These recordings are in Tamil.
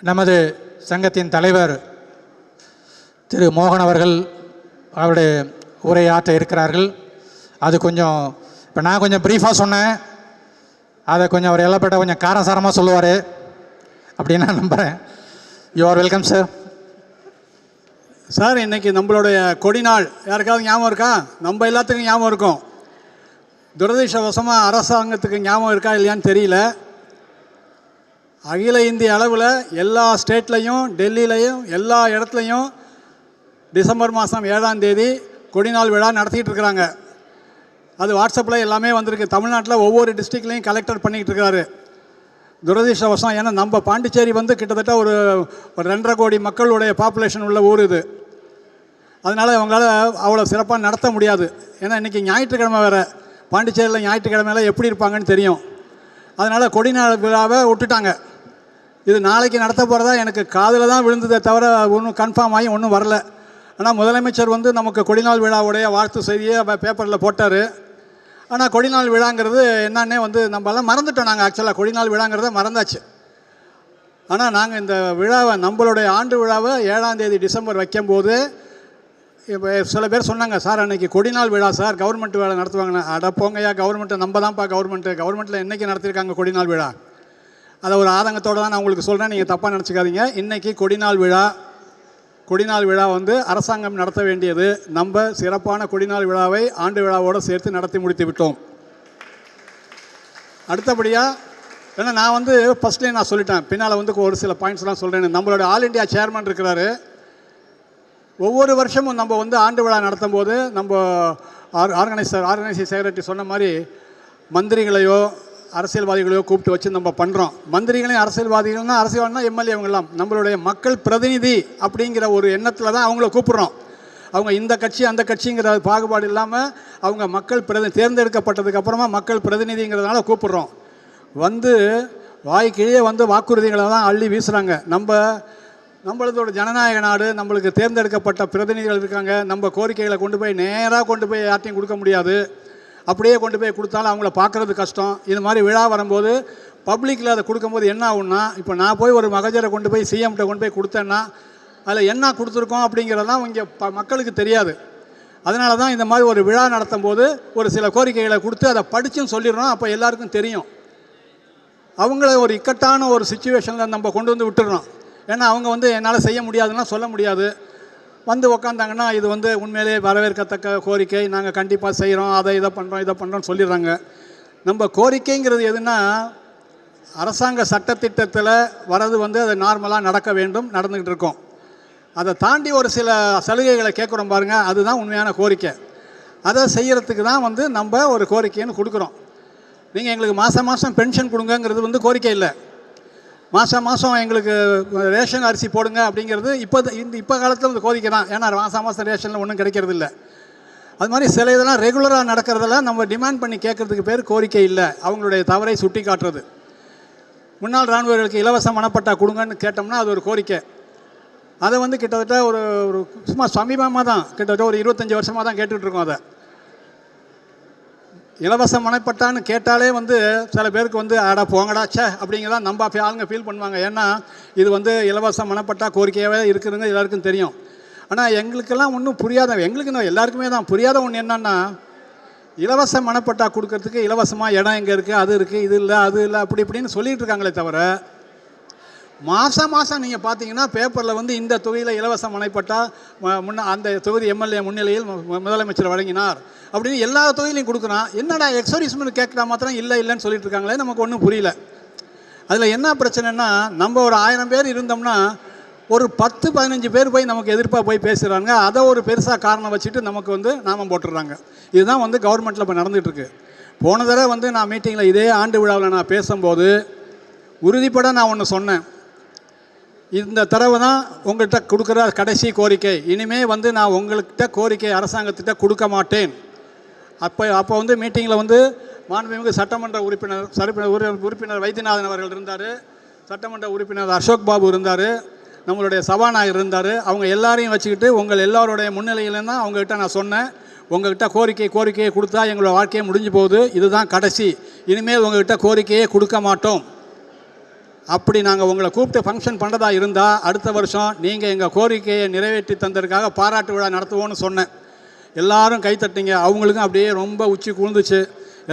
நமது சங்கத்தின் தலைவர் திரு மோகன் அவர்கள் அவருடைய உரையாற்ற இருக்கிறார்கள். அது கொஞ்சம் இப்போ நான் கொஞ்சம் ப்ரீஃபாக சொன்னேன், அதை கொஞ்சம் அவர் எல்லாப்பட்ட கொஞ்சம் காரசாரமாக சொல்லுவார் அப்படின்னு நான் நம்புகிறேன். You are welcome sir. Sir, இன்றைக்கி நம்மளுடைய கொடி நாள் யாருக்காவது ஞாபகம் இருக்கா? நம்ம எல்லாத்துக்கும் ஞாபகம் இருக்கும். துரதிர்ஷ்டவசமாக அரசாங்கத்துக்கு ஞாபகம் இருக்கா இல்லையான்னு தெரியல. அகில இந்திய அளவில் எல்லா ஸ்டேட்லேயும் டெல்லியிலையும் எல்லா இடத்துலையும் டிசம்பர் மாதம் 7ஆம் தேதி கொடிநாள் விழா நடத்திட்டு இருக்கிறாங்க. அது வாட்ஸ்அப்பில் எல்லாமே வந்திருக்கு. தமிழ்நாட்டில் ஒவ்வொரு டிஸ்ட்ரிக்ட்லேயும் கலெக்டர் பண்ணிக்கிட்டு இருக்காரு. துரதிர்ஷ்டவசம், ஏன்னா நம்ம பாண்டிச்சேரி வந்து கிட்டத்தட்ட ஒரு 2.5 கோடி மக்களுடைய பாப்புலேஷன் உள்ள ஊர் இது. அதனால் அவங்களால அவ்வளோ சிறப்பாக நடத்த முடியாது. ஏன்னா இன்றைக்கி ஞாயிற்றுக்கிழமை வேறு, பாண்டிச்சேரியில் ஞாயிற்றுக்கிழமையில் எப்படி இருப்பாங்கன்னு தெரியும். அதனால் கொடிநாள் விழாவை விட்டுட்டாங்க. இது நாளைக்கு நடத்த போகிறதா எனக்கு காதில் தான் விழுந்ததே தவிர ஒன்றும் கன்ஃபார்ம் ஆகி ஒன்றும் வரல. ஆனால் முதலமைச்சர் வந்து நமக்கு கொடிநாள் விழாவுடைய வாழ்த்து செய்தியை பேப்பரில் போட்டார். ஆனால் கொடிநாள் விழாங்கிறது என்னன்னே வந்து நம்மளாம் மறந்துட்டோம். நாங்கள் ஆக்சுவலாக கொடிநாள் விழாங்கிறத மறந்தாச்சு. ஆனால் நாங்கள் இந்த விழாவை, நம்மளுடைய ஆண்டு விழாவை 7ஆம் தேதி டிசம்பர் வைக்கும்போது இப்போ சில பேர் சொன்னாங்க, சார் அன்றைக்கி கொடிநாள் விழா சார், கவர்மெண்ட் வேலை நடத்துவாங்கண்ணா. அட போங்கய்யா, கவர்மெண்ட்டு நம்ம தான்ப்பா கவர்மெண்ட்டில் என்றைக்கு நடத்தியிருக்காங்க கொடிநாள் விழா? அதை ஒரு ஆதங்கத்தோடு தான் நான் உங்களுக்கு சொல்கிறேன், நீங்கள் தப்பாக நினச்சிக்காதீங்க. இன்றைக்கி கொடிநாள் விழா வந்து அரசாங்கம் நடத்த வேண்டியது. நம்ம சிறப்பான கொடிநாள் விழாவை ஆண்டு விழாவோடு சேர்த்து நடத்தி முடித்து விட்டோம். அடுத்தபடியாக, ஏன்னா நான் வந்து ஃபஸ்ட்லேயே நான் சொல்லிட்டேன், பின்னால் வந்து ஒரு சில பாயிண்ட்ஸ்லாம் சொல்கிறேன். நம்மளோட ஆல் இண்டியா சேர்மன் இருக்கிறாரு. ஒவ்வொரு வருஷமும் நம்ம வந்து ஆண்டு விழா நடத்தும் போது நம்ம ஆர்கனைசிங் செக்ரட்டரி சொன்ன மாதிரி மந்திரிகளையோ அரசியல்வாதிகளையோ கூப்பிட்டு வச்சு நம்ம பண்ணுறோம். மந்திரிகளையும் அரசியல்வாதிகள்னா எம்எல்ஏவங்களாம் நம்மளுடைய மக்கள் பிரதிநிதி அப்படிங்கிற ஒரு எண்ணத்தில் தான் அவங்கள கூப்பிட்றோம். அவங்க இந்த கட்சி அந்த கட்சிங்கிற பாகுபாடு இல்லாமல் அவங்க மக்கள் தேர்ந்தெடுக்கப்பட்டதுக்கு அப்புறமா மக்கள் பிரதிநிதிங்கிறதுனால கூப்பிட்றோம். வந்து வாய்க்கிழியே வந்து வாக்குறுதிகளை தான் அள்ளி வீசுகிறாங்க. நம்மளதோட ஜனநாயக நாடு, நம்மளுக்கு தேர்ந்தெடுக்கப்பட்ட பிரதிநிதிகள் இருக்காங்க. நம்ம கோரிக்கைகளை நேராக கொண்டு போய் யார்ட்டையும் கொடுக்க முடியாது. அப்படியே கொண்டு போய் கொடுத்தாலும் அவங்கள பார்க்குறது கஷ்டம். இது மாதிரி விழா வரும்போது பப்ளிக்கில் அதை கொடுக்கும்போது என்ன ஆகுன்னா, இப்போ நான் போய் ஒரு மகஜரை கொண்டு போய் சிஎம்கிட்ட கொண்டு போய் கொடுத்தேன்னா அதில் என்ன கொடுத்துருக்கோம் அப்படிங்கிறதான் இங்கே மக்களுக்கு தெரியாது. அதனால தான் இந்த மாதிரி ஒரு விழா நடத்தும் போது ஒரு சில கோரிக்கைகளை கொடுத்து அதை படித்தும் சொல்லிடுறோம். அப்போ எல்லாருக்கும் தெரியும். அவங்கள ஒரு இக்கட்டான ஒரு சிச்சுவேஷனில் நம்ம கொண்டு வந்து விட்டுடுறோம். ஏன்னா அவங்க வந்து என்னால் செய்ய முடியாதுன்னா சொல்ல முடியாது. வந்து உக்காந்தாங்கன்னா இது வந்து உண்மையிலே வரவேற்கத்தக்க கோரிக்கை, நாங்கள் கண்டிப்பாக செய்கிறோம், இதை பண்ணுறோம்னு சொல்லிடுறாங்க. நம்ம கோரிக்கைங்கிறது எதுனா, அரசாங்க சட்டத்திட்டத்தில் வரது வந்து அது நார்மலாக நடக்க வேண்டும், நடந்துக்கிட்டு இருக்கோம். அதை தாண்டி ஒரு சில சலுகைகளை கேட்குறோம் பாருங்கள், அதுதான் உண்மையான கோரிக்கை. அதை செய்கிறதுக்கு தான் வந்து நம்ம ஒரு கோரிக்கைன்னு கொடுக்குறோம். நீங்கள் எங்களுக்கு மாதம் பென்ஷன் கொடுங்கங்கிறது வந்து கோரிக்கை இல்லை. மாதம் எங்களுக்கு ரேஷன் அரிசி போடுங்க அப்படிங்கிறது இப்போ காலத்தில் இந்த கோரிக்கை தான். ஏன்னா மாதம் ரேஷனில் ஒன்றும் கிடைக்கிறது இல்லை. அது மாதிரி சில இதெல்லாம் ரெகுலராக நடக்கிறதெல்லாம் நம்ம டிமாண்ட் பண்ணி கேட்குறதுக்கு பேர் கோரிக்கை இல்லை, அவங்களுடைய தவறை சுட்டி காட்டுறது. முன்னாள் இராணுவர்களுக்கு இலவச மனப்பட்டா கொடுங்கன்னு கேட்டோம்னா அது ஒரு கோரிக்கை. அதை வந்து கிட்டத்தட்ட ஒரு சும்மா சமீபமாக தான், கிட்டத்தட்ட ஒரு 25 வருஷமாக தான் கேட்டுட்ருக்கோம். அதை இலவச மனைப்பட்டான்னு கேட்டாலே வந்து சில பேருக்கு வந்து அடா போங்கடா சே அப்படிங்கிறதான் நம்ம ஆளுங்க ஃபீல் பண்ணுவாங்க. ஏன்னா இது வந்து இலவச மனைப்பட்டா கோரிக்கையாகவே இருக்குதுங்க, எல்லாருக்கும் தெரியும். ஆனால் எங்களுக்கெல்லாம் ஒன்றும் புரியாத, எங்களுக்கு எல்லாருக்குமே தான் புரியாத ஒன்று என்னென்னா, இலவச மனைப்பட்டா கொடுக்கறதுக்கு இலவசமாக இடம் எங்கே இருக்குது, அது இருக்குது, இது இல்லை, அது இல்லை, அப்படி இப்படின்னு சொல்லிகிட்டு இருக்காங்களே தவிர, மாதம் நீங்கள் பார்த்தீங்கன்னா பேப்பரில் வந்து இந்த தொகுதியில் இலவச மனைப்பட்டா அந்த தொகுதி எம்எல்ஏ முன்னிலையில் முதலமைச்சர் வழங்கினார் அப்படின்னு எல்லா தொகுதியிலையும் கொடுக்குறான். என்னடா எக்ஸோரிஸ்மெண்ட் கேட்குறா மாத்திரம் இல்லைன்னு சொல்லிட்டு இருக்காங்களே, நமக்கு ஒன்றும் புரியல. அதில் என்ன பிரச்சனைன்னா, நம்ம ஒரு 1000 பேர் இருந்தோம்னா ஒரு 10-15 பேர் போய் நமக்கு எதிர்ப்பாக போய் பேசுகிறாங்க. அதை ஒரு பெருசாக காரணம் வச்சுட்டு நமக்கு வந்து நாமம் போட்டுடுறாங்க. இதுதான் வந்து கவர்மெண்ட்டில் இப்போ நடந்துகிட்ருக்கு. போன தடவை வந்து நான் மீட்டிங்கில் இதே ஆண்டு விழாவில் நான் பேசும்போது உறுதிப்பட நான் ஒன்று சொன்னேன், இந்த தடவை தான் உங்கள்கிட்ட கொடுக்குற கடைசி கோரிக்கை. இனிமேல் வந்து நான் உங்கள்கிட்ட கோரிக்கை அரசாங்கத்திட்ட கொடுக்க மாட்டேன். அப்போ வந்து மீட்டிங்கில் வந்து மாண்புமிகு சட்டமன்ற உறுப்பினர் வைத்தியநாதன் அவர்கள் இருந்தார், சட்டமன்ற உறுப்பினர் அசோக் பாபு இருந்தார், நம்மளுடைய சபாநாயகர் இருந்தார். அவங்க எல்லாரையும் வச்சுக்கிட்டு உங்கள் எல்லோருடைய முன்னிலையில் தான் அவங்ககிட்ட நான் சொன்னேன், உங்கள்கிட்ட கோரிக்கையை கொடுத்தா எங்களோட வாழ்க்கையை முடிஞ்சு போகுது, இதுதான் கடைசி, இனிமேல் உங்கள்கிட்ட கோரிக்கையே கொடுக்க மாட்டோம் அப்படி நாங்கள் உங்களை கூப்பிட்டு ஃபங்க்ஷன் பண்ணுறதா இருந்தால் அடுத்த வருஷம் நீங்கள் எங்கள் கோரிக்கையை நிறைவேற்றி தந்ததுக்காக பாராட்டு விழா நடத்துவோன்னு சொன்னேன். எல்லாரும் கைத்தட்டிங்க. அவங்களுக்கும் அப்படியே ரொம்ப உச்சி குழுந்துச்சு.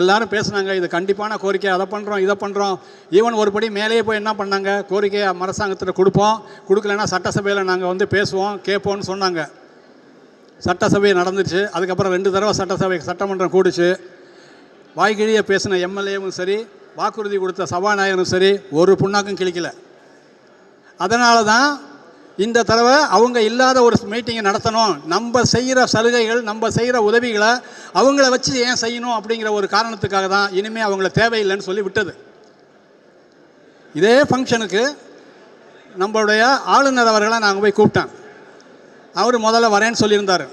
எல்லாரும் பேசுனாங்க, இது கண்டிப்பான கோரிக்கை, அதை பண்ணுறோம் இதை பண்ணுறோம். ஈவன் ஒரு படி மேலேயே போய் என்ன பண்ணாங்க, கோரிக்கையை அரசாங்கத்தில் கொடுப்போம், கொடுக்கலன்னா சட்டசபையில் நாங்கள் வந்து பேசுவோம் கேட்போம்னு சொன்னாங்க. சட்டசபை நடந்துச்சு. அதுக்கப்புறம் 2 தடவை சட்டமன்றம் கூடுச்சு. வாய்கிழியை பேசின எம்எல்ஏவும் சரி, வாக்குறுதி கொடுத்த சபாநாயகரும் சரி, ஒரு புண்ணாக்கும் கிழிக்கல. அதனால தான் இந்த தடவை அவங்க இல்லாத ஒரு மீட்டிங்கை நடத்தணும். நம்ம செய்கிற சலுகைகள், நம்ம செய்கிற உதவிகளை அவங்கள வச்சு ஏன் செய்யணும் அப்படிங்கிற ஒரு காரணத்துக்காக தான் இனிமேல் அவங்கள தேவையில்லைன்னு சொல்லி விட்டது. இதே ஃபங்க்ஷனுக்கு நம்மளுடைய ஆளுநர் அவர்களை நாங்கள் போய் கூப்பிட்டேன். அவர் முதல்ல வரேன்னு சொல்லியிருந்தார்.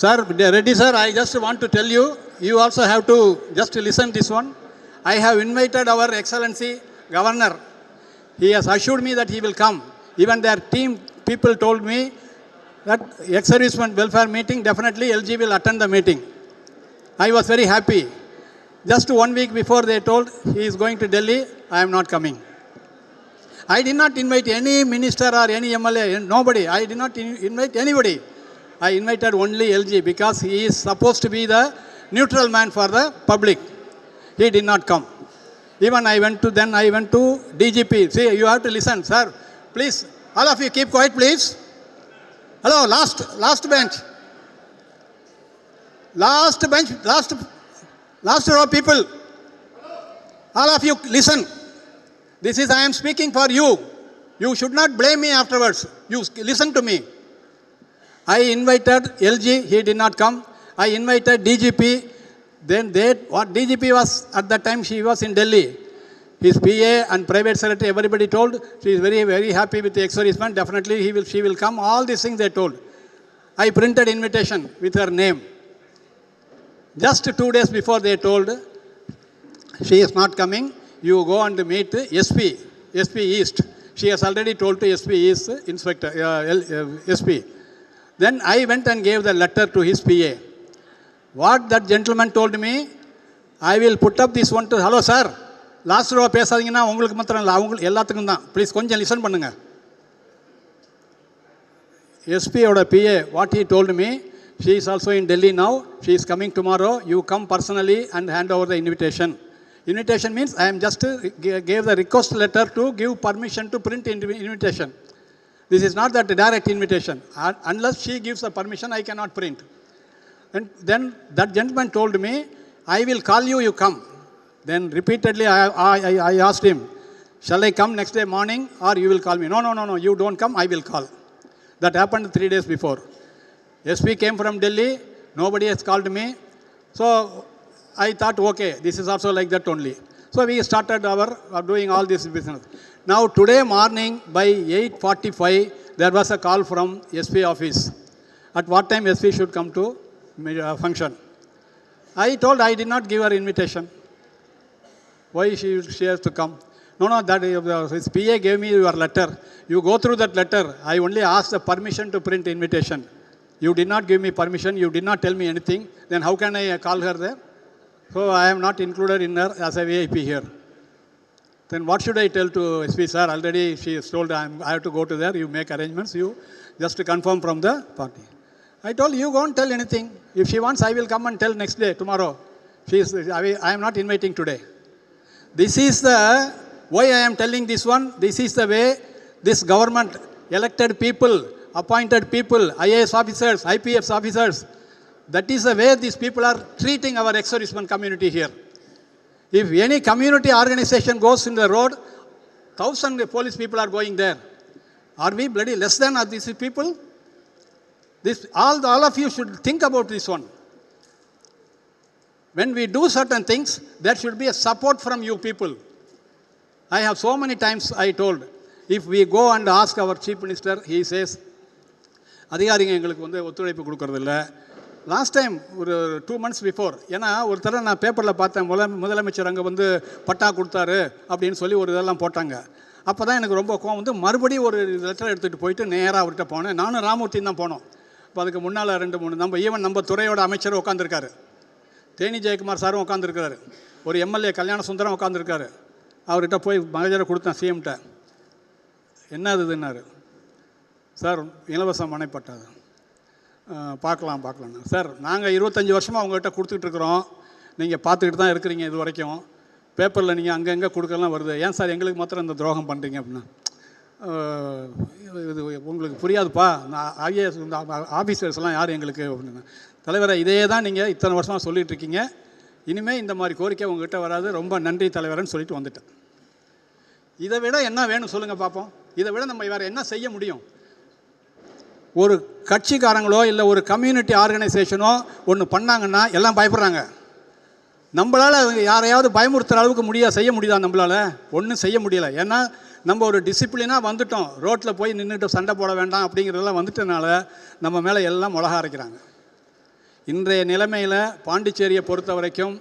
Sir Reddy sir, I just want to tell you, you also have to just listen this one. I have invited our Excellency Governor. He has assured me that he will come. Even their team people told me that ex-servicemen welfare meeting, definitely LG will attend the meeting. I was very happy. Just 1 week before they told he is going to Delhi, I am not coming. I did not invite any minister or any MLA, nobody. I did not invite anybody. I invited only LG because he is supposed to be the neutral man for the public. He did not come. Even I went to DGP. See, you have to listen, sir. Please, all of you keep quiet, please. Hello, last bench. Last row people. All of you listen. This is, I am speaking for you. You should not blame me afterwards. You listen to me. I invited LG, he did not come. I invited DGP. Then what DGP was at that time, she was in Delhi. His PA and private secretary, everybody told she is very, very happy with the ex-serviceman. Definitely she will come. All these things they told. I printed invitation with her name. Just 2 days before they told she is not coming. You go and meet SP East. She has already told to SP East Inspector SP. Then I went and gave the letter to his PA. What that gentleman told me, I will put up this one to, hello sir, last row பேசாதீங்கன்னா உங்களுக்கு மாத்திரம் இல்லை, அவங்களுக்கு எல்லாத்துக்கும் தான். ப்ளீஸ் கொஞ்சம் லிசன் பண்ணுங்க. எஸ்பியோட PA, what he told me, she is also in Delhi now, she is coming tomorrow, you come personally and hand over the invitation. Invitation means I am just gave the request letter to give permission to print invitation. This is not that direct invitation. Unless she gives the permission, I cannot print. And then that gentleman told me, I will call you, you come. Then repeatedly I asked him, shall I come next day morning or you will call me? No, you don't come, I will call. That happened 3 days before. SP came from Delhi, nobody has called me. So I thought, okay, this is also like that only. So we started our doing all this business. Now today morning by 8:45, there was a call from SP office. At what time SP should come to function? I told I did not give her invitation. Why she has to come? No, that his PA gave me your letter. You go through that letter. I only asked the permission to print invitation. You did not give me permission. You did not tell me anything. Then how can I call her there? So I am not included in her as a VIP here. Then what should I tell to SP sir? Already she is told I have to go to there. You make arrangements. You just to confirm from the party. I told you won't tell anything. If she wants, I will come and tell next day, tomorrow. I am not inviting today. This is the why I am telling this one. This is the way this government, elected people, appointed people, IAS officers, IPS officers, that is the way these people are treating our ex-servicemen community here. If any community organization goes in the road, 1,000 police people are going there. Are we bloody less than these people? All of you should think about this one. When we do certain things, there should be a support from you people. I have so many times I told, if we go and ask our chief minister, he says, அதிகாரிங்க எங்களுக்கு வந்து ஒத்துழைப்பு கொடுக்கறதில்ல. லாஸ்ட் டைம் ஒரு 2 months பிஃபோர், ஏன்னா ஒரு தடவை நான் பேப்பரில் பார்த்தேன், முதலமைச்சர் அங்கே வந்து பட்டா கொடுத்தாரு அப்படின்னு சொல்லி ஒரு இதெல்லாம் போட்டாங்க. அப்போ தான் எனக்கு ரொம்ப கோவம் வந்து மறுபடியும் ஒரு லெட்டர் எடுத்துகிட்டு போயிட்டு நேராக அவர்கிட்ட போனேன். நானும் ராமூர்த்தியும் தான் போனோம். இப்போ அதுக்கு முன்னால் 2-3 நம்ம துறையோட அமைச்சர் உட்காந்துருக்காரு, தேனி ஜெயக்குமார் சாரும் உட்காந்துருக்காரு, ஒரு MLA கல்யாண சுந்தரம் உட்காந்துருக்காரு, அவர்கிட்ட போய் மகஜரை கொடுத்தேன் சிஎம்கிட்ட. என்ன இதுன்னாரு. சார் இலவச மனைப்பட்டாது. பார்க்கலான்னு. சார் நாங்கள் 25 வருஷமாக அவங்ககிட்ட கொடுத்துட்ருக்குறோம், நீங்கள் பார்த்துக்கிட்டு தான் இருக்கிறீங்க இது வரைக்கும், பேப்பரில் நீங்கள் அங்கங்கே கொடுக்கலாம் வருது, ஏன் சார் எங்களுக்கு மாத்திரம் இந்த துரோகம் பண்ணுறீங்க அப்படின்னா, இது உங்களுக்கு புரியாதுப்பா, நான் ஐஏஎஸ் இந்த ஆஃபீஸர்ஸ்லாம் யார் எங்களுக்கு அப்படின்னு. தலைவரை இதே தான் நீங்கள் இத்தனை வருஷமாக சொல்லிகிட்ருக்கீங்க, இனிமேல் இந்த மாதிரி கோரிக்கை உங்ககிட்ட வராது, ரொம்ப நன்றி தலைவரன்னு சொல்லிட்டு வந்துட்டேன். இதை விட என்ன வேணும் சொல்லுங்கள் பார்ப்போம். இதை விட நம்ம வேறு என்ன செய்ய முடியும்? ஒரு கட்சிக்காரங்களோ இல்லை ஒரு கம்யூனிட்டி ஆர்கனைசேஷனோ ஒன்று பண்ணாங்கன்னா எல்லாம் பயப்படுறாங்க. நம்மளால் யாரையாவது பயமுறுத்துகிற அளவுக்கு செய்ய முடியுதா? நம்மளால் ஒன்றும் செய்ய முடியலை. ஏன்னா நம்ம ஒரு டிசிப்ளினாக வந்துட்டோம். ரோட்டில் போய் நின்றுட்டு சண்டை போட வேண்டாம் அப்படிங்கிறதெல்லாம் வந்துட்டனால நம்ம மேலே எல்லாம் மிளகா அரைக்கிறாங்க. இன்றைய நிலைமையில் பாண்டிச்சேரியை பொறுத்த வரைக்கும்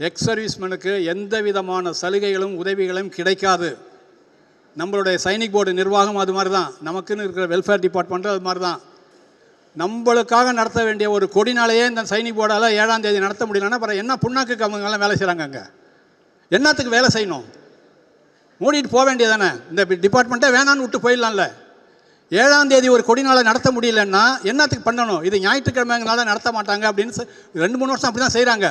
எக்ஸ் சர்வீஸ்மேனுக்கு எந்த விதமான சலுகைகளும் உதவிகளும் கிடைக்காது. நம்மளுடைய சைனிக் போர்டு நிர்வாகம் அது மாதிரி தான், நமக்குன்னு இருக்கிற வெல்ஃபேர் டிபார்ட்மெண்ட்டும் அது மாதிரி தான். நம்மளுக்காக நடத்த வேண்டிய ஒரு கொடி நாளையே இந்த சைனிக் போர்டால் 7ஆம் தேதி நடத்த முடியலன்னா அப்புறம் என்ன புண்ணாக்கு அவங்கெல்லாம் வேலை செய்கிறாங்க? அங்கே என்னத்துக்கு வேலை செய்யணும்? மூடிட்டு போக வேண்டியதானே? இந்த டிபார்ட்மெண்ட்டே வேணான்னு விட்டு போயிடலாம்ல. 7ஆம் தேதி ஒரு கொடி நாளை நடத்த முடியலன்னா என்னத்துக்கு பண்ணணும்? இது ஞாயிற்றுக்கிழமைங்கனால நடத்த மாட்டாங்க அப்படின்னு 2-3 வருஷம் அப்படி தான் செய்கிறாங்க.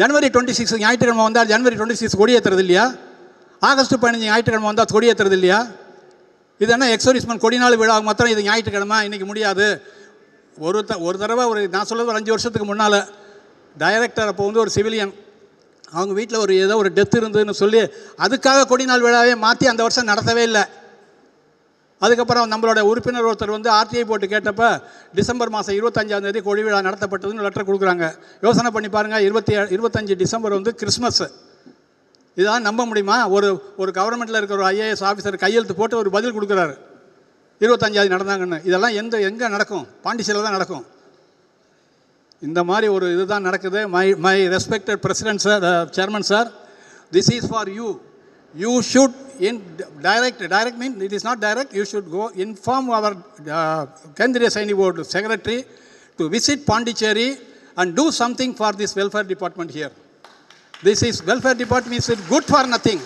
ஜனவரி 26 ஞாயிற்றுக்கிழமை வந்தால் ஜனவரி 26 கொடி ஏற்றுறது இல்லையா? ஆகஸ்ட் 15 ஞாயிற்றுக்கிழமை வந்தால் கொடி ஏற்றுறது இல்லையா? இது என்ன எக்ஸ் சர்வீஸ்மேன் கொடி நாள் விழா மாத்திரம் இது ஞாயிற்றுக்கிழமை இன்றைக்கி முடியாது. ஒரு தடவை நான் சொல்கிறது ஒரு 5 வருஷத்துக்கு முன்னால் டைரக்டர் அப்போ ஒரு சிவிலியன், அவங்க வீட்டில் ஏதோ ஒரு டெத் இருந்ததுன்னு சொல்லி அதுக்காக கொடி நாள் விழாவே மாற்றி அந்த வருஷம் நடத்தவே இல்லை. அதுக்கப்புறம் நம்மளோட உறுப்பினர் ஒருத்தர் ஆர்டிஐ போட்டு கேட்டப்போ டிசம்பர் மாதம் 25ஆம் தேதி கொடி விழா நடத்தப்பட்டதுன்னு லெட்டர் கொடுக்குறாங்க. யோசனை பண்ணி பாருங்கள், 25 டிசம்பர் கிறிஸ்மஸ். இதெல்லாம் நம்ப முடியுமா? ஒரு கவர்மெண்ட்டில் இருக்கிற ஒரு ஐஏஎஸ் ஆஃபீஸர் கையெழுத்து போட்டு ஒரு பதில் கொடுக்குறாரு 25ஆம் நடந்தாங்கன்னு. இதெல்லாம் எங்கே நடக்கும்? பாண்டிச்சேரியில் தான் நடக்கும். இந்த மாதிரி ஒரு இதுதான் நடக்குது. My respected president sir, chairman sir, this is for you. You should direct means it is not direct. You should go inform our Kendriya Sainik Board secretary to visit Pondicherry and do something for this welfare department here. This is welfare department is good for nothing.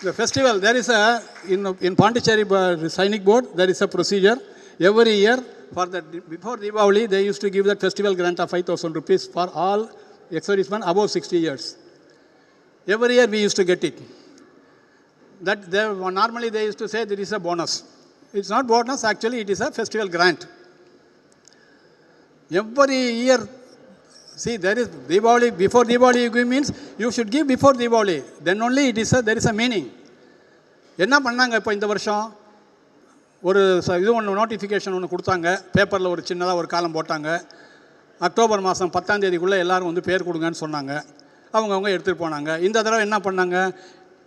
The festival, there is in Pondicherry Sainik Board there is a procedure every year for that. Before Deepavali they used to give that festival grant of 5,000 rupees for all ex-servicemen above 60 years. Every year we used to get it. That normally they used to say there is a bonus. It's not bonus, actually it is a festival grant. Every year, see, there is Deepavali, before Deepavali you give means you should give before Deepavali. Then only there is a meaning. என்ன பண்ணாங்க இப்போ இந்த வருஷம்? ஒன்று நோட்டிஃபிகேஷன் ஒன்று கொடுத்தாங்க, பேப்பரில் ஒரு சின்னதாக ஒரு காலம் போட்டாங்க. அக்டோபர் மாதம் 10ஆம் தேதிக்குள்ளே எல்லோரும் பேர் கொடுங்கன்னு சொன்னாங்க. அவங்கவுங்க எடுத்துகிட்டு போனாங்க. இந்த தடவை என்ன பண்ணாங்க?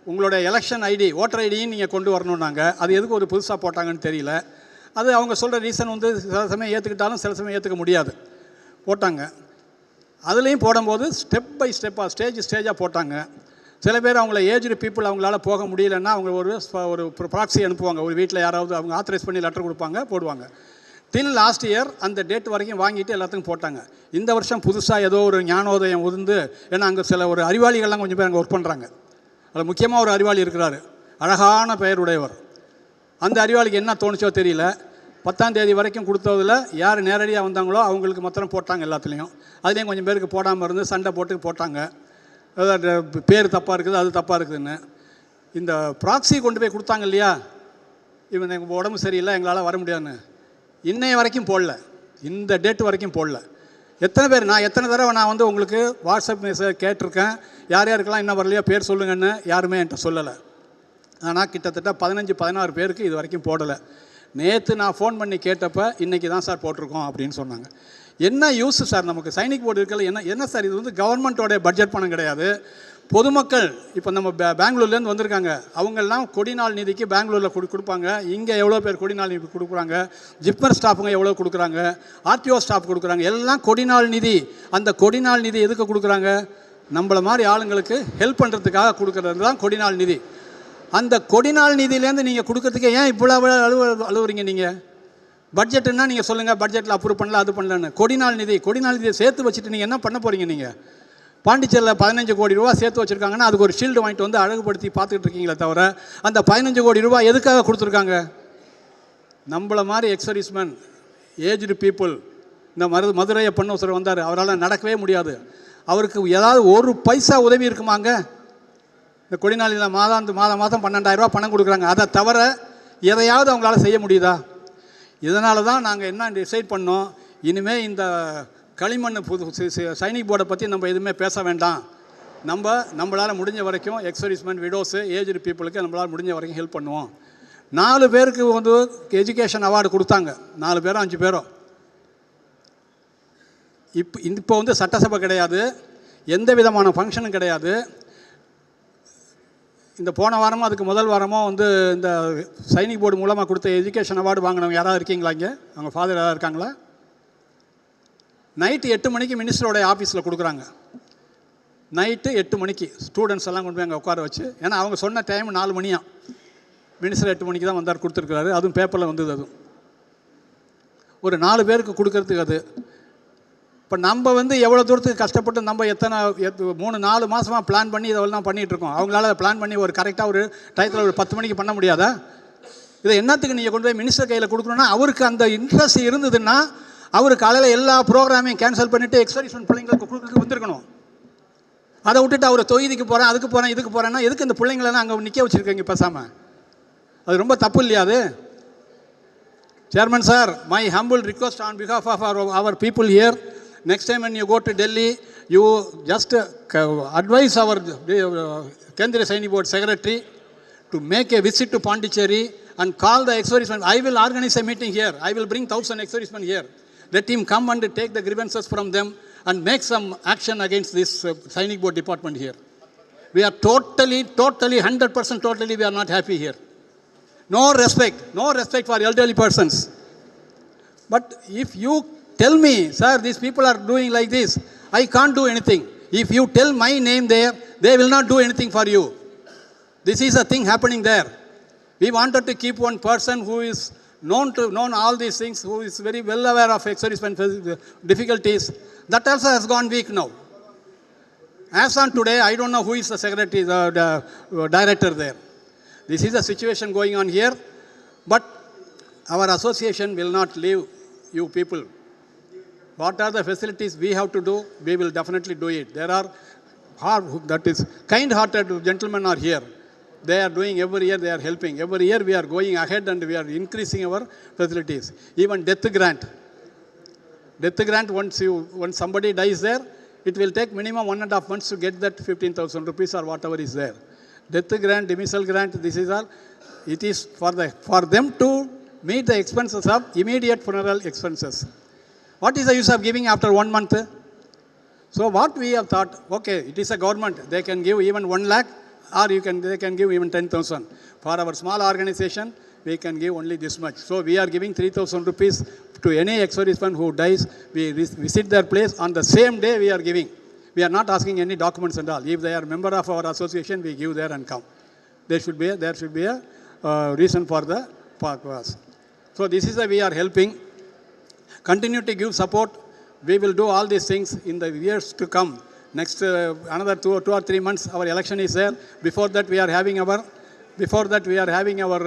உங்களோட எலெக்ஷன் ஐடி, ஓட்டர் ஐடியும் நீங்கள் கொண்டு வரணுன்னாங்க. அது எதுக்கு ஒரு புதுசாக போட்டாங்கன்னு தெரியல. அது அவங்க சொல்கிற ரீசன் சில சமயம் ஏற்றுக்கிட்டாலும் சில சமயம் ஏற்றுக்க முடியாது. போட்டாங்க. அதுலேயும் போடும்போது ஸ்டெப் பை ஸ்டெப்பாக ஸ்டேஜாக போட்டாங்க. சில பேர் அவங்கள ஏஜ்டு பீப்புள் அவங்களால போக முடியலன்னா அவங்க ஒரு ப்ராக்ஸி அனுப்புவாங்க. ஒரு வீட்டில் யாராவது அவங்க ஆத்தரைஸ் பண்ணி லெட்டர் கொடுப்பாங்க, போடுவாங்க. டில் லாஸ்ட் இயர் அந்த டேட் வரைக்கும் வாங்கிட்டு எல்லாத்துக்கும் போட்டாங்க. இந்த வருஷம் புதுசாக ஏதோ ஒரு ஞானோதயம் ஏன்னா அங்கே சில ஒரு அறிவாளிகள்லாம் கொஞ்சம் பேர் அங்கே ஒர்க் பண்ணுறாங்க. அதில் முக்கியமாக ஒரு அறிவாளி இருக்கிறாரு, அழகான பெயர் உடையவர். அந்த அறிவாளிக்கு என்ன தோணுச்சோ தெரியல, 10ஆம் தேதி வரைக்கும் கொடுத்ததில் யார் நேரடியாக வந்தாங்களோ அவங்களுக்கு மாத்திரம் போட்டாங்க எல்லாத்துலேயும். அதுலேயும் கொஞ்சம் பேருக்கு போடாமல் இருந்து சண்டை போட்டு போட்டாங்க. அதாவது பேர் தப்பாக இருக்குது, அது தப்பாக இருக்குதுன்னு. இந்த ப்ராக்ஸி கொண்டு போய் கொடுத்தாங்க இல்லையா, இவன் எங்கள் உடம்பு சரியில்லை எங்களால் வர முடியாதுன்னு, இன்னைய வரைக்கும் போடல, இந்த டேட்டு வரைக்கும் போடல. எத்தனை தடவை நான் உங்களுக்கு வாட்ஸ்அப் மெசேஜ் கேட்டிருக்கேன், யார் யாருக்கெல்லாம் என்ன வரலையோ பேர் சொல்லுங்கன்னு, யாருமே என்கிட்ட சொல்லலை. ஆனால் கிட்டத்தட்ட 15-16 பேருக்கு இது வரைக்கும் போடலை. நேற்று நான் ஃபோன் பண்ணி கேட்டப்போ இன்றைக்கி தான் சார் போட்டிருக்கோம் அப்படின்னு சொன்னாங்க. என்ன யூஸ் சார் நமக்கு சைனிக் போர்டு இருக்கல? என்ன சார் இது கவர்மெண்ட்டோடைய பட்ஜெட் பணம் கிடையாது. பொதுமக்கள் இப்போ நம்ம பெங்களூர்லேருந்து வந்திருக்காங்க, அவங்கெல்லாம் கொடிநாள் நிதிக்கு பெங்களூரில் கொடுப்பாங்க. இங்கே எவ்வளோ பேர் கொடிநாள் நிதி கொடுக்குறாங்க, ஜிப்மர் ஸ்டாஃபுங்க எவ்வளோ கொடுக்குறாங்க, ஆர்டிஓ ஸ்டாஃப் கொடுக்குறாங்க, எல்லாம் கொடிநாள் நிதி. அந்த கொடிநாள் நிதி எதுக்கு கொடுக்குறாங்க? நம்மள மாதிரி ஆளுங்களுக்கு ஹெல்ப் பண்ணுறதுக்காக கொடுக்குறது தான் கொடிநாள் நிதி. அந்த கொடிநாள் நிதியிலேருந்து நீங்கள் கொடுக்கறதுக்கு ஏன் இவ்வளோ அழுவுறீங்க? நீங்கள் பட்ஜெட்டுன்னா நீங்கள் சொல்லுங்கள், பட்ஜெட்டில் அப்ரூவ் பண்ணல, அது பண்ணலன்னு. கொடிநாள் நிதியை சேர்த்து வச்சுட்டு நீங்கள் என்ன பண்ண போகிறீங்க? நீங்கள் பாண்டிச்சேரியில் 15 கோடி ரூபா சேர்த்து வச்சுருக்காங்கன்னா அதுக்கு ஒரு ஷீல்டு வாங்கிட்டு வந்து அழகுபடுத்தி பார்த்துக்கிட்டு இருக்கீங்களே தவிர அந்த 15 கோடி ரூபா எதுக்காக கொடுத்துருக்காங்க? நம்மளை மாதிரி எக்ஸர்வீஸ்மேன் ஏஜ்டு பீப்புள், இந்த மதுரையப்பன் ஒருத்தர் வந்தார், அவரால் நடக்கவே முடியாது. அவருக்கு ஏதாவது ஒரு பைசா உதவி இருக்குமாங்க? இந்த கொடிநாளில் மாதம் 12,000 ரூபா பணம் கொடுக்குறாங்க. அதை தவிர எதையாவது அவங்களால செய்ய முடியுதா? இதனால தான் நாங்கள் என்ன டிசைட் பண்ணோம், இனிமேல் இந்த களிமண் சைனிக் போர்டை பற்றி நம்ம எதுவுமே பேச வேண்டாம். நம்மளால் முடிஞ்ச வரைக்கும் எக்ஸர்வீஸ்மேன், விடோஸு, ஏஜ்டு பீப்புளுக்கு நம்மளால் முடிஞ்ச வரைக்கும் ஹெல்ப் பண்ணுவோம். 4 பேருக்கு வந்து எஜுகேஷன் அவார்டு கொடுத்தாங்க, 4 பேரோ 5 பேரோ. இப்போ வந்து சட்டசபை கிடையாது, எந்த விதமான ஃபங்க்ஷனும் கிடையாது. இந்த போன வாரமும் அதுக்கு முதல் வாரமும் வந்து இந்த சைனிக் போர்டு மூலமாக கொடுத்த எஜுகேஷன் அவார்டு வாங்கினவங்க யாராவது இருக்கீங்களா? இங்கே அவங்க ஃபாதர் யாராவது இருக்காங்களா? நைட்டு 8 மணிக்கு மினிஸ்டரோடைய ஆஃபீஸில் கொடுக்குறாங்க. நைட்டு 8 மணிக்கு ஸ்டூடெண்ட்ஸ் எல்லாம் கொண்டு போய் அங்கே உட்கார வச்சு, ஏன்னா அவங்க சொன்ன டைம் 4 மணியா, மினிஸ்டர் 8 மணிக்கு தான் வந்தார், கொடுத்துருக்குறாரு. அதுவும் பேப்பரில் வந்தது. அதுவும் ஒரு 4 பேருக்கு கொடுக்கறதுக்கு. அது இப்போ நம்ம வந்து எவ்வளோ தூரத்துக்கு கஷ்டப்பட்டு நம்ம 3-4 மாதமாக பிளான் பண்ணி இதெல்லாம் பண்ணிகிட்ருக்கோம். அவங்களால அதை பிளான் பண்ணி ஒரு கரெக்டாக ஒரு டயத்தில் ஒரு 10 மணிக்கு பண்ண முடியாதா? இதை என்னத்துக்கு நீங்கள் கொண்டு போய் மினிஸ்டர் கையில் கொடுக்கணுன்னா, அவருக்கு அந்த இன்ட்ரெஸ்ட் இருந்ததுன்னா அவர் காலையில் எல்லா ப்ரோக்ராமையும் கேன்சல் பண்ணிவிட்டு எக்ஸர்வீஸ்மேன் பிள்ளைங்களுக்கு கொடுக்க வந்துருக்கணும். அதை விட்டுட்டு அவர் தொகுதிக்கு போகிறேன், அதுக்கு போகிறேன், இதுக்கு போகிறேன்னா எதுக்கு இந்த பிள்ளைங்களெல்லாம் அங்கே நிற்க வச்சுருக்கீங்க பேசாமல்? அது ரொம்ப தப்பு இல்லையா? அது Chairman sir, my humble request on behalf of our people here, next time when you go to Delhi, you just advise our Kendriya Sainik Board Secretary to make a visit to Pondicherry and call the ex-servicemen. I will organize a meeting here. I will bring 1,000 ex-servicemen here. Let him come and take the grievances from them and make some action against this Sainik Board department here. We are totally, 100% totally, we are not happy here. No respect for elderly persons. But if you tell me, sir, these people are doing like this, I can't do anything. If you tell my name there, they will not do anything for you. This is a thing happening there. We wanted to keep one person who is known all these things, who is very well aware of ex-servicemen difficulties. That also has gone weak now. As on today, I don't know who is the secretary, the director there. This is the situation going on here, but our association will not leave you people. What are the facilities we have to do? We will definitely do it. There are kind-hearted gentlemen are here. They are doing every year, they are helping. Every year we are going ahead and we are increasing our facilities. Even death grant, once somebody dies there, it will take minimum 1.5 months to get that 15,000 rupees or whatever is there. Death grant, demisal grant, this is all. It is for them to meet the expenses of immediate funeral expenses. What is the use of giving after 1 month? So what we have thought, okay, it is a government, they can give even 1 lakh or they can give even 10,000. For our small organization, we can give only this much. So we are giving 3,000 rupees to any ex-serviceman who dies. We visit their place on the same day we are giving. We are not asking any documents and all. If they are a member of our association, we give there and come. There should be a reason for the purpose. So this is why we are helping. Continue to give support. We will do all these things in the years to come. Next another 2 or 3 months, our election is there. Before that, we are having our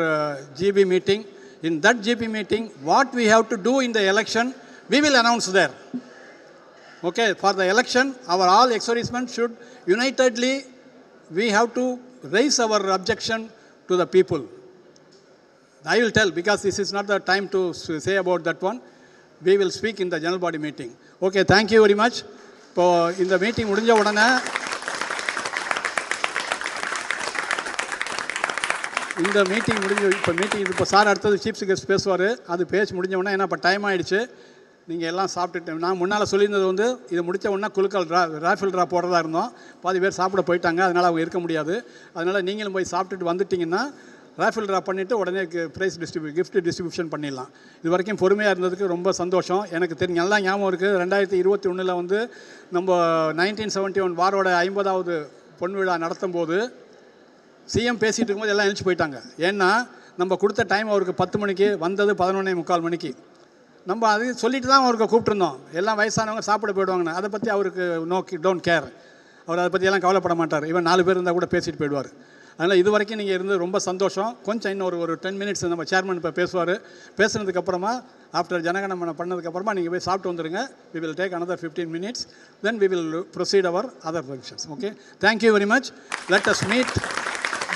GB meeting. In that GB meeting, what we have to do in the election, we will announce there. Okay, for the election, our all ex-servicemen should unitedly, we have to raise our objection to the people. I will tell, because this is not the time to say about that one. We will speak in the general body meeting. Okay, thank you very much. இப்போ இந்த மீட்டிங் முடிஞ்ச உடனே இப்போ சார் அடுத்தது சீஃப் கெஸ்ட் பேசுவார். அது பேசி முடிஞ்ச உடனே, ஏன்னா இப்போ டைம் ஆகிடுச்சு, நீங்கள் எல்லாம் சாப்பிட்டுட்டு, நான் முன்னால் சொல்லியிருந்தது வந்து இது முடித்த உடனே குழுக்கள் ராஃபில் ட்ரா போடுறதா இருந்தோம். பாதி பேர் சாப்பிட போயிட்டாங்க, அதனால் அவங்க இருக்க முடியாது. அதனால் நீங்களும் போய் சாப்பிட்டுட்டு வந்துட்டிங்கன்னா ராஃபில் ட்ரா பண்ணிவிட்டு உடனே கிஃப்ட் டிஸ்ட்ரிபியூஷன் பண்ணிடலாம். இது வரைக்கும் பொறுமையாக இருந்ததுக்கு ரொம்ப சந்தோஷம். எனக்கு நல்லா ஞாபகம் இருக்குது, 2021 வந்து நம்ம 1971 வாரோட 50வது பொன் விழா நடத்தும் போது சிஎம் பேசிகிட்டு இருக்கும்போது எல்லாம் எழுச்சி போயிட்டாங்க. ஏன்னா நம்ம கொடுத்த டைம் அவருக்கு 10 மணிக்கு, வந்தது 11:45 மணிக்கு. நம்ம அது சொல்லிட்டு தான் அவருக்கு கூப்பிட்டுருந்தோம், எல்லாம் வயசானவங்க சாப்பிட போயிடுவாங்கன்னு. அதை பற்றி அவருக்கு டோன்ட் கேர். அவர் அதை பற்றியெல்லாம் கவலைப்பட மாட்டார். இவன் 4 பேர் இருந்தால் கூட பேசிட்டு போயிடுவார். அதனால் இது வரைக்கும் நீங்கள் இருந்து ரொம்ப சந்தோஷம். கொஞ்சம் இன்னும் ஒரு 10 மினிட்ஸ் நம்ம சேர்மன் இப்போ பேசுவார். பேசுனதுக்கப்புறமா ஆஃப்டர் ஜனகணமன பண்ணதுக்கப்புறமா நீங்கள் போய் சாப்பிட்டு வந்துடுங்க. we will take another 15 minutes, then we will proceed our other functions. Okay, thank you very much. Let us meet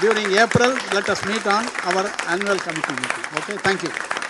during April. Let us meet on our annual committee meeting. Okay, thank you.